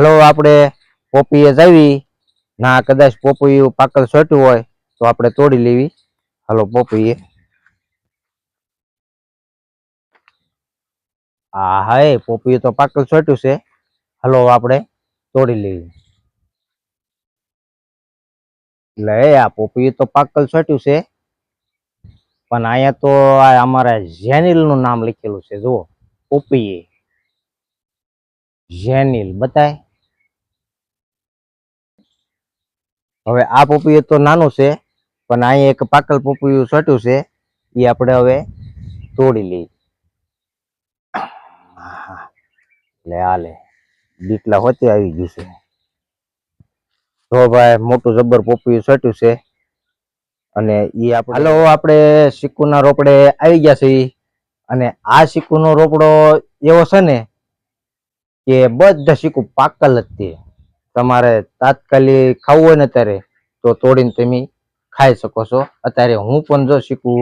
હાલો આપણે પોપીએ જાવી ના કદાચ પોપૈયું પાકલ છોટ્યું હોય તો આપણે તોડી લેવી. હાલો પોપીએ હા પોપૈયું તો પાકલ છોટ્યું છે. હાલો આપણે તોડી લેવી. એટલે આ પોપૈયું તો પાકલ છોટ્યું છે પણ અહીંયા તો અમારા જેનિલ નું નામ લખેલું છે. જુઓ પોપીએ જેનિલ બતાય. હવે આ પોપૈયું તો નાનું છે પણ અહીંયા એક પાકલ પોપૈયું છોટ્યું છે એ આપણે હવે તોડી લઈએ. એટલે હાલે દીટલા હોતે આવી ગયું છે. તો ભાઈ મોટું જબર પોપૈયું છોટ્યું છે અને ઈ આપણે હાલો આપણે સિક્કુના રોપડે આવી ગયા છે. અને આ સિક્કુનો રોપડો એવો છે ને કે બધા સિક્કુ પાકલ જ તે તમારે તાત્કાલિક ખાવું હોય ને અત્યારે તો તોડીને તમે ખાઈ શકો છો. અત્યારે હું પણ જો સિક્કુ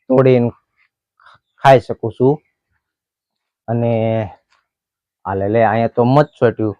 તોડીને ખાઈ શકું છું. અને હાલે લે અહીંયા તો મધ છોટ્યું.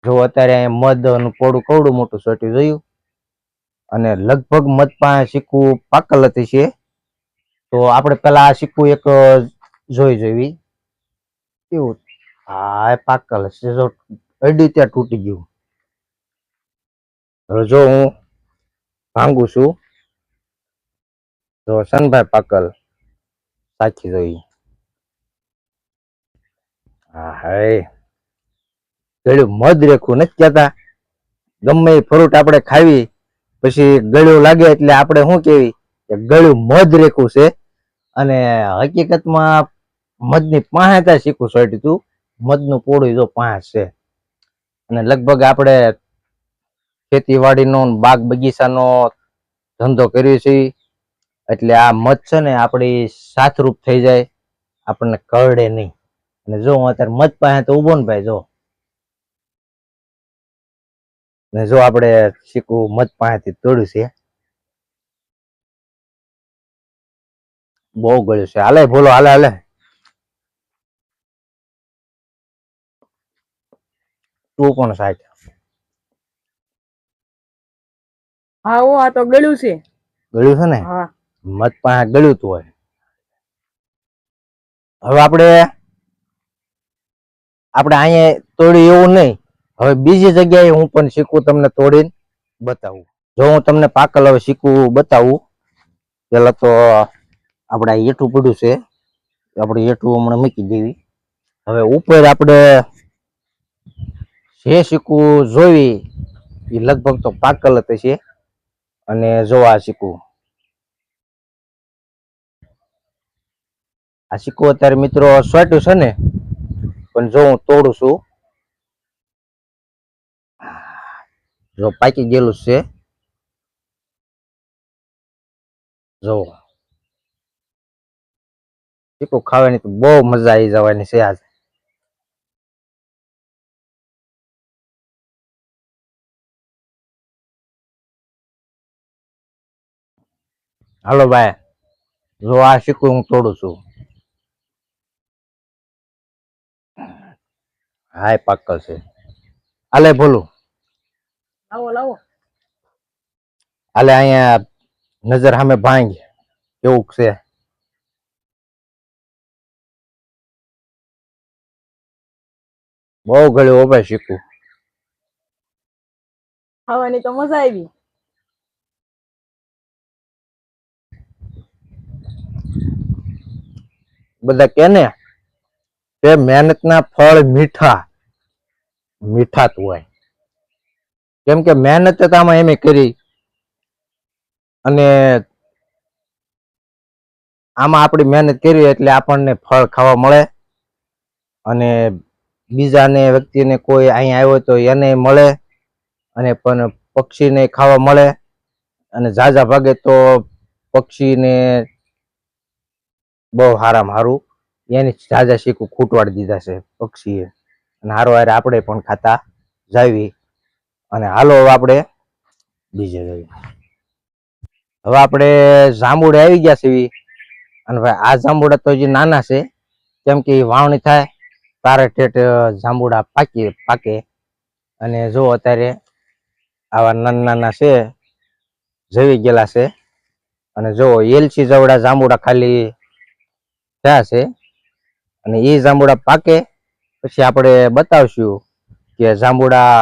જો અત્યારે મધ નું પોડું કવડું મોટું છોટ્યું જોયું. અને લગભગ મધ પાસે સિક્કુ પાકલ હતી છે. તો આપણે પેલા આ સિક્કુ એક જોઈ જોવી કેવું. હા પાકલ છે. જો અડી ત્યાં તૂટી ગયું. હવે જો હું ભાંગું છું. જો સનભાઈ પાકલ સાચી જોઈ. હા હાય ગળ્યું મધ રેખું નથી કહેતા. ગમે એ ફ્રૂટ આપણે ખાવી પછી ગળ્યું લાગે એટલે આપણે શું કેવી કે ગળ્યું મધ રેખું છે. અને હકીકતમાં મધની પાસે ત્યાં શીખવું છોટ્યું હતું. મધનું પોળું જો પાંચ છે. અને લગભગ આપણે ખેતીવાડીનો બાગ બગીચાનો ધંધો કર્યો છે એટલે આ મધ છે ને આપણી સાથરૂપ થઈ જાય, આપણને કરડે નહીં. અને જો હું અત્યારે મધ પાસે તો ઉભો ને ભાઈ જો. ને જો આપણે શીખવું મધ પાસેથી તોડ્યું છે. બહુ ગળ્યું છે. હાલે બોલો હાલે હાલે. તું પણ સાચ. હા આ તો ગળ્યું છે. ગળ્યું છે ને મધ પાસે ગળ્યું તું હોય. હવે આપણે અહીંયા તોડી એવું નહીં. હવે બીજી જગ્યાએ હું પણ શીખવું તમને તોડીને બતાવું. જો હું તમને પાકલ હવે શીખવું બતાવું. પેલા તો આપણે હેઠું પડ્યું છે. આપણે હેઠું હમણાં મૂકી દેવી. હવે ઉપર આપણે જે શીખવું જોઈ એ લગભગ તો પાકલ જ છે. અને જો આ શીખવું અત્યારે મિત્રો છોટ્યું છે ને પણ જો હું તોડું છું. જો પાકી ગયેલું છે. જો ચીકુ ખાવાની તો બહુ મજા આવી જવાની છે આજ. હાલો ભાઈ જો આ શીખું હું તોડું છું. હાય પાકલ છે. હાલે ભોલું લાવો લાવો. હાલે અહીંયા નજર સામે ભાંગ કેવું છે. બહુ ગળ્યું હો ભાઈ શીખવું. ખાવાની તો મજા આવી. બધા કે ને કે મહેનતના ફળ મીઠા મીઠા જ હોય. કેમ કે મહેનત આમાં એમ કરી અને આમાં આપણી મહેનત કરી એટલે આપણને ફળ ખાવા મળે. અને બીજાને વ્યક્તિને કોઈ અહીંયા આવ્યો તો એને મળે. અને પણ પક્ષીને ખાવા મળે. અને ઝાઝા ભાગે તો પક્ષીને બહુ હારામાં હારું એની ઝાઝા શીખું ખૂટવાડી દીધા છે પક્ષીએ. અને હારો હારે આપણે પણ ખાતા જાવી. અને હાલો હવે આપણે બીજે જઈએ. હવે આપણે જાંબુડે આવી ગયા છીએ અને ભાઈ આ જાંબુડા તો હજી નાના છે, કેમ કે વાવણી થાય તારે ઠેઠ જાંબુડા પાકે. અને જો અત્યારે આવા નાના નાના છે, જવી ગયેલા છે. અને જો એલચી જવડા જાંબુડા ખાલી થયા છે. અને એ જાંબુડા પાકે પછી આપણે બતાવશું કે જાંબુડા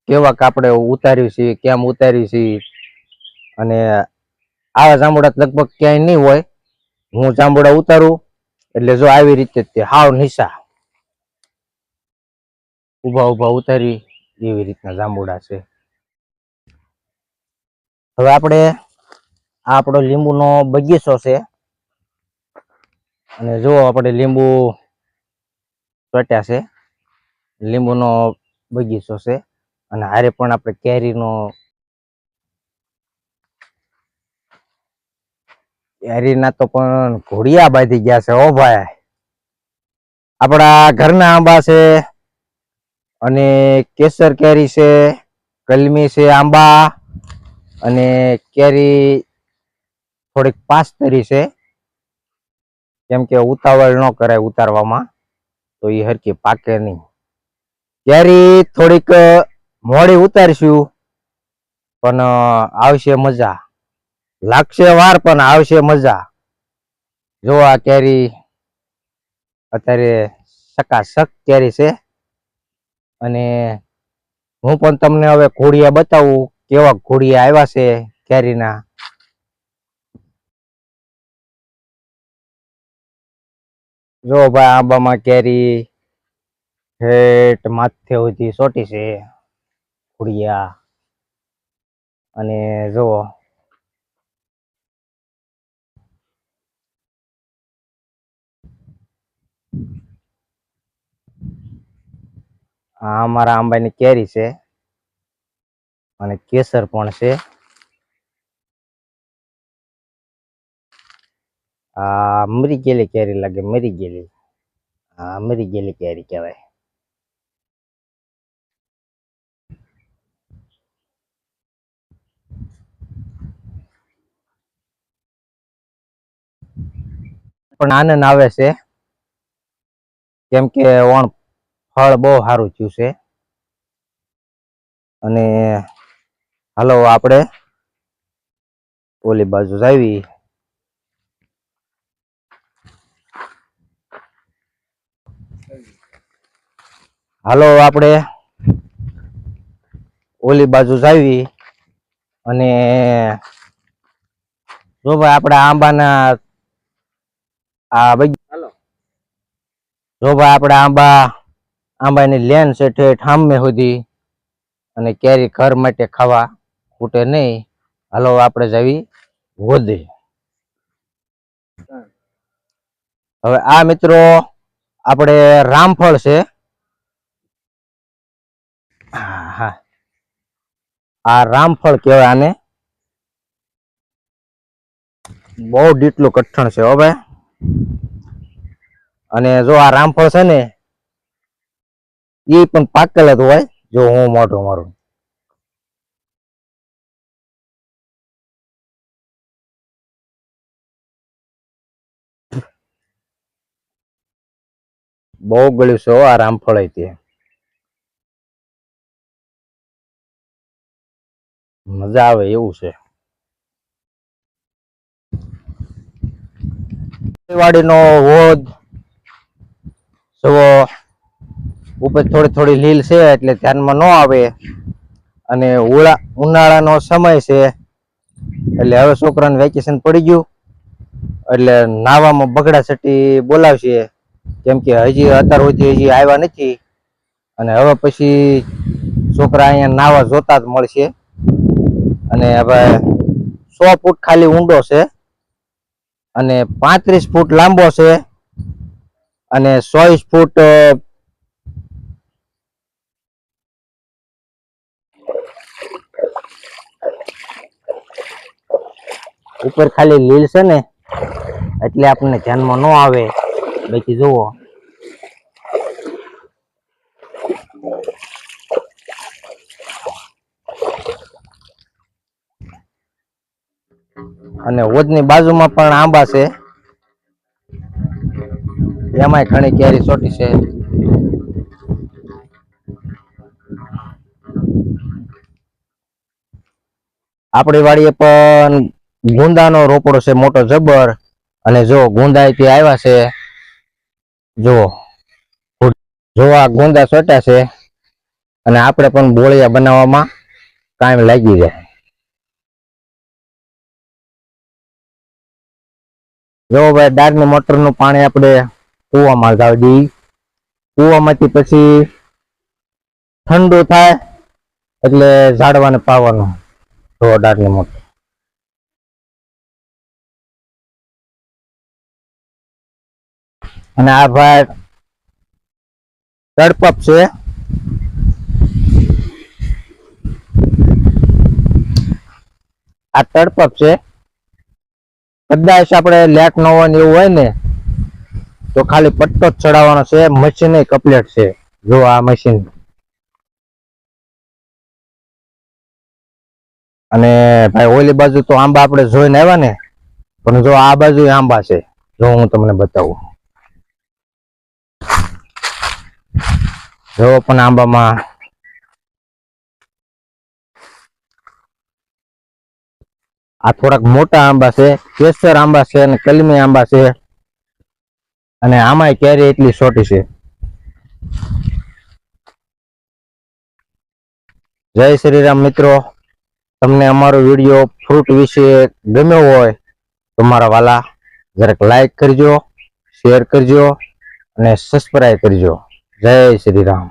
કેવા આપણે ઉતાર્યું છે, કેમ ઉતાર્યું છે. અને આવા જાંબુડા લગભગ ક્યાંય નહીં હોય. હું જાંબુડા ઉતારું એટલે જો આવી રીતે તે હાવ નીસા ઊભા ઉતારી એવી રીતના જાંબુડા છે. હવે આપણે આપણો લીંબુનો બગીચો છે. અને જો આપણે લીંબુ ચોટ્યા છે, લીંબુનો બગીચો છે. અને હારે પણ આપણે કેરીના તો પણ ઘોડિયા બાંધી ગયા છે. ઓ ભાઈ, આપણા ઘરના આંબા છે, અને કેસર કેરી છે, કલમી છે આંબા, અને કેરી થોડીક પાસતરી છે. કેમ કે ઉતાવળ ન કરાય ઉતારવામાં, તો એ હરકી પાકે નહીં. કેરી થોડીક મોડી ઉતારશું, પણ આવશે મજા. લાગશે વાર પણ આવશે મજા. જો આ કેરી અત્યારે સકાસક કેરી છે. અને હું પણ તમને હવે ઘોડિયા બતાવું, કેવા ઘોડિયા આવ્યા છે કેરીના. જો ભાઈ આંબામાં કેરી હેઠ માથે સુધી ચોટી છે ઘોડિયા. અને જુઓ આ અમારા આંબાની કેરી છે, અને કેસર પણ છે. આ મરી ગયેલી કેરી લાગે, મરી ગયેલી. હા, મરી ગયેલી કેરી કહેવાય. પણ આનંદ આવે છે, કેમ કે ફળ બહુ સારું થયું છે. અને હાલો આપણે ઓલી બાજુ જાવી. હાલો આપણે ઓલી બાજુ જાવી. અને જો ભાઈ આપણે આંબાના જો ભાઈ આપણે આંબાની લેન છે ઠેઠ સામે સુધી. અને કેરી ઘર માટે ખાવા ખૂટે નહીં. હાલો આપણે જાવી વધે. હવે આ મિત્રો આપણે રામફળ છે. હા, આ રામફળ કહેવાય આને. બહુ ડીટલું કઠણ છે હો ભાઈ. અને જો આ રામફળ છે ને, એ પણ પાકેલ જ હોય. જો હું મોઢું મારું, બહુ ગળ્યું છે આ રામફળ. મજા આવે એવું છે. વાડીનો વોદ જુઓ, ઉપર થોડી થોડી લીલ છે એટલે ધ્યાનમાં ન આવે. અને ઉનાળાનો સમય છે, એટલે હવે છોકરાને વેકેશન પડી ગયું. એટલે નાવામાં બગડા સટી બોલાવશે. કેમ કે હજી અત્યાર સુધી હજી આવ્યા નથી. અને હવે પછી છોકરા અહીંયા નાવા જોતા જ મળશે. અને હવે 100 ફૂટ ખાલી ઊંડો છે. અને 35 ફૂટ લાંબો છે. અને 24 ફૂટ ઉપર ખાલી લીલ છે ને, એટલે આપણને ધ્યાનમાં ન આવે. બાકી જુઓ, અને હોજની બાજુમાં પણ આંબા છે, એમાંય ઘણી કેરી ચોટી છે. આપણી વાડીએ પણ ગુંદાનો રોપડો છે મોટો જબર, અને જો ગુંદા થી આવ્યા છે. જો આ ગુંદા ચોટ્યા છે, અને આપણે પણ બોળિયા બનાવવામાં કામ લાગી જાય. જો ભાઈ ડારની મોટરનું પાણી આપણે કૂવામાં જ આવી દઈએ. કૂવામાંથી પછી ઠંડુ થાય એટલે ઝાડવાને પાવાનું. જો ડારની મોટર. અને આ ભાઈ તડપપ છે. આ તડપપ છે. કદાચ આપણે લેટ ન હોય ને એવું હોય ને તો ખાલી પટ્ટો જ ચડાવવાનો છે. મશીન કમ્પ્લીટ છે. જો આ મશીન. અને ભાઈ ઓલી બાજુ તો આંબા આપણે જોઈને આવ્યા ને, પણ જો આ બાજુ આંબા છે. જો હું તમને બતાવું. જો પણ આંબામાં આ થોડાક મોટા આંબા છે, કેસર આંબા છે અને કલમી આંબા છે. અને આમાંય કેરી એટલી છોટી છે. જય શ્રી રામ મિત્રો. તમને અમારો વિડીયો ફ્રૂટ વિશે ગમ્યો હોય તો મારા વાલા જરાક લાઈક કરજો, શેર કરજો અને સબસ્ક્રાઇબ કરજો. જય શ્રી રામ.